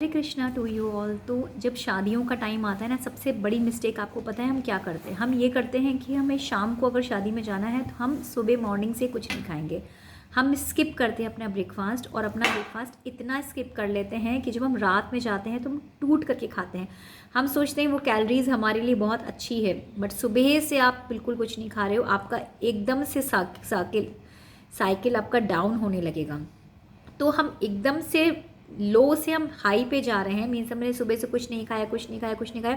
Hare Krishna to you all. तो जब शादियों का टाइम आता है ना, सबसे बड़ी मिस्टेक आपको पता है हम क्या करते हैं? हम ये करते हैं कि हमें शाम को अगर शादी में जाना है तो हम सुबह मॉर्निंग से कुछ नहीं खाएंगे। हम स्किप करते हैं अपना ब्रेकफास्ट, और अपना ब्रेकफास्ट इतना स्किप कर लेते हैं कि जब हम रात में जाते हैं तो हम टूट करके खाते हैं। हम सोचते हैं वो कैलोरीज हमारे लिए बहुत अच्छी है, बट सुबह से आप बिल्कुल कुछ नहीं खा रहे हो, आपका एकदम से साइकिल आपका डाउन होने लगेगा। तो हम एकदम से लो से हम हाई पे जा रहे हैं, मीन्स हमने सुबह से कुछ नहीं खाया,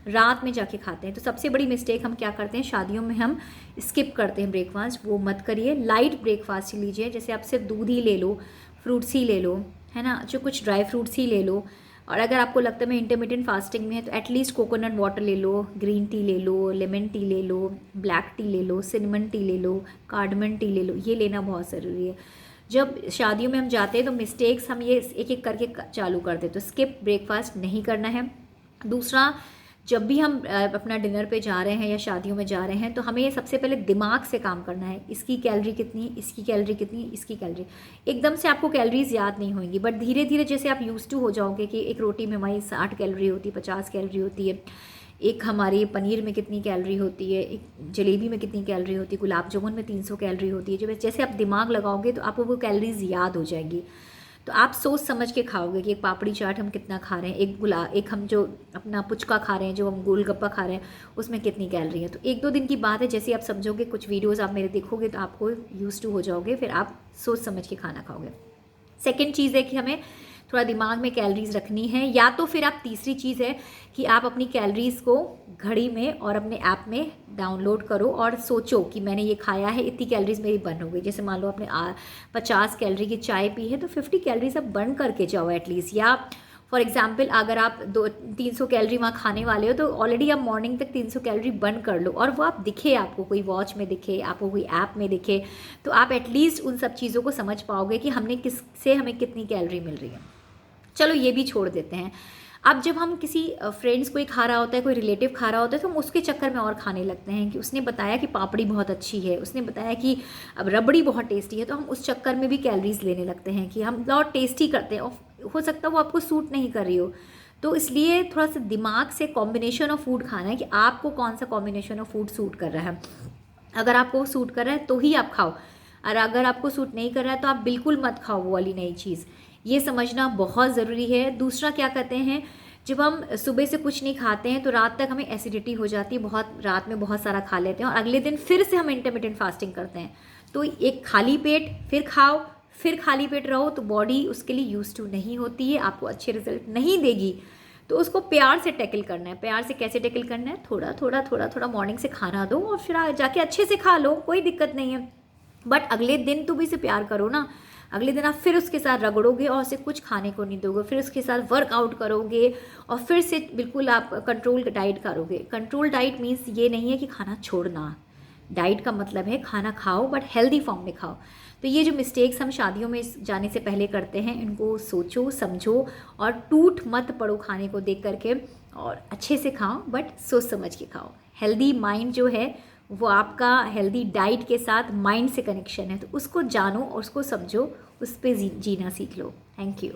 रात में जाके खाते हैं। तो सबसे बड़ी मिस्टेक हम क्या करते हैं शादियों में, हम स्किप करते हैं ब्रेकफास्ट। वो मत करिए, लाइट ब्रेकफास्ट ही लीजिए। जैसे आप सिर्फ दूध ही ले लो, फ्रूट्स ही ले लो, है ना, जो कुछ ड्राई फ्रूट्स ही ले लो। और अगर आपको लगता है मैं इंटरमीडिएंट फास्टिंग में है तो एटलीस्ट कोकोनट वाटर ले लो, ग्रीन टी ले लो, लेमन टी ले लो, ब्लैक टी ले लो, सिनेमन टी ले लो, कार्डमन टी ले लो। ये लेना बहुत ज़रूरी है। जब शादियों में हम जाते हैं तो मिस्टेक्स हम ये एक एक करके चालू कर देते, तो स्किप ब्रेकफास्ट नहीं करना है। दूसरा, जब भी हम अपना डिनर पे जा रहे हैं या शादियों में जा रहे हैं तो हमें सबसे पहले दिमाग से काम करना है। इसकी कैलोरी कितनी, इसकी कैलोरी कितनी, इसकी कैलोरी। एकदम से आपको कैलोरीज याद नहीं होंगी, बट धीरे धीरे जैसे आप यूज टू हो जाओगे कि एक रोटी में हमारी 60 कैलोरी होती है, 50 कैलोरी होती है, एक हमारी पनीर में कितनी कैलोरी होती है, एक जलेबी में कितनी कैलोरी होती है, गुलाब जामुन में 300 कैलोरी होती है। जब जैसे आप दिमाग लगाओगे तो आपको वो कैलोरीज याद हो जाएगी। तो आप सोच समझ के खाओगे कि एक पापड़ी चाट हम कितना खा रहे हैं, एक हम जो अपना पुचका खा रहे हैं, जो हम गोलगप्पा खा रहे हैं, उसमें कितनी कैलोरी है। तो 1-2 दिन की बात है, जैसे आप समझोगे, कुछ वीडियोज़ आप मेरे देखोगे तो आपको यूज टू हो जाओगे, फिर आप सोच समझ के खाना खाओगे। सेकेंड चीज़ है कि हमें थोड़ा दिमाग में कैलोरीज रखनी है, या तो फिर आप तीसरी चीज़ है कि आप अपनी कैलोरीज को घड़ी में और अपने ऐप में डाउनलोड करो और सोचो कि मैंने ये खाया है, इतनी कैलोरीज मेरी बर्न हो गई। जैसे मान लो आपने 50 कैलोरी की चाय पी है तो 50 कैलोरीज आप बर्न करके जाओ एटलीस्ट। या फॉर एग्जाम्पल अगर आप 300 कैलोरी वहाँ खाने वाले हो तो ऑलरेडी आप मॉर्निंग तक 300 कैलोरी बर्न कर लो, और वो आप दिखे, आपको कोई वॉच में दिखे, आपको कोई ऐप में दिखे, तो आप एटलीस्ट उन सब चीज़ों को समझ पाओगे कि हमें कितनी कैलोरी मिल रही है। चलो ये भी छोड़ देते हैं। अब जब हम किसी फ्रेंड्स कोई खा रहा होता है, कोई रिलेटिव खा रहा होता है, तो हम उसके चक्कर में और खाने लगते हैं कि उसने बताया कि पापड़ी बहुत अच्छी है, उसने बताया कि अब रबड़ी बहुत टेस्टी है, तो हम उस चक्कर में भी कैलोरीज लेने लगते हैं कि हम बहुत टेस्टी करते हैं, और हो सकता है वो आपको सूट नहीं कर रही हो। तो इसलिए थोड़ा सा दिमाग से कॉम्बिनेशन ऑफ फूड खाना है कि आपको कौन सा कॉम्बिनेशन ऑफ फूड सूट कर रहा है। अगर आपको सूट कर रहा है तो ही आप खाओ, और अगर आपको सूट नहीं कर रहा है तो आप बिल्कुल मत खाओ वो वाली नई चीज़। ये समझना बहुत ज़रूरी है। दूसरा क्या कहते हैं, जब हम सुबह से कुछ नहीं खाते हैं तो रात तक हमें एसिडिटी हो जाती है, बहुत रात में बहुत सारा खा लेते हैं, और अगले दिन फिर से हम इंटरमिटेंट फास्टिंग करते हैं। तो एक खाली पेट फिर खाओ, फिर खाली पेट रहो, तो बॉडी उसके लिए यूज टू नहीं होती है, आपको अच्छे रिजल्ट नहीं देगी। तो उसको प्यार से टैकल करना है। प्यार से कैसे टैकल करना है, थोड़ा मॉर्निंग से खाना दो और फिर जाके अच्छे से खा लो, कोई दिक्कत नहीं है। बट अगले दिन तो भी से प्यार करो ना। अगले दिन आप फिर उसके साथ रगड़ोगे और उसे कुछ खाने को नहीं दोगे, फिर उसके साथ वर्कआउट करोगे, और फिर से बिल्कुल आप कंट्रोल डाइट करोगे। कंट्रोल डाइट मीन्स ये नहीं है कि खाना छोड़ना, डाइट का मतलब है खाना खाओ बट हेल्दी फॉर्म में खाओ। तो ये जो मिस्टेक्स हम शादियों में जाने से पहले करते हैं, इनको सोचो समझो और टूट मत पड़ो खाने को देख करके, और अच्छे से खाओ बट सोच समझ के खाओ। हेल्दी माइंड जो है वो आपका हेल्दी डाइट के साथ माइंड से कनेक्शन है, तो उसको जानो और उसको समझो, उस पर जीना सीख लो। Thank you.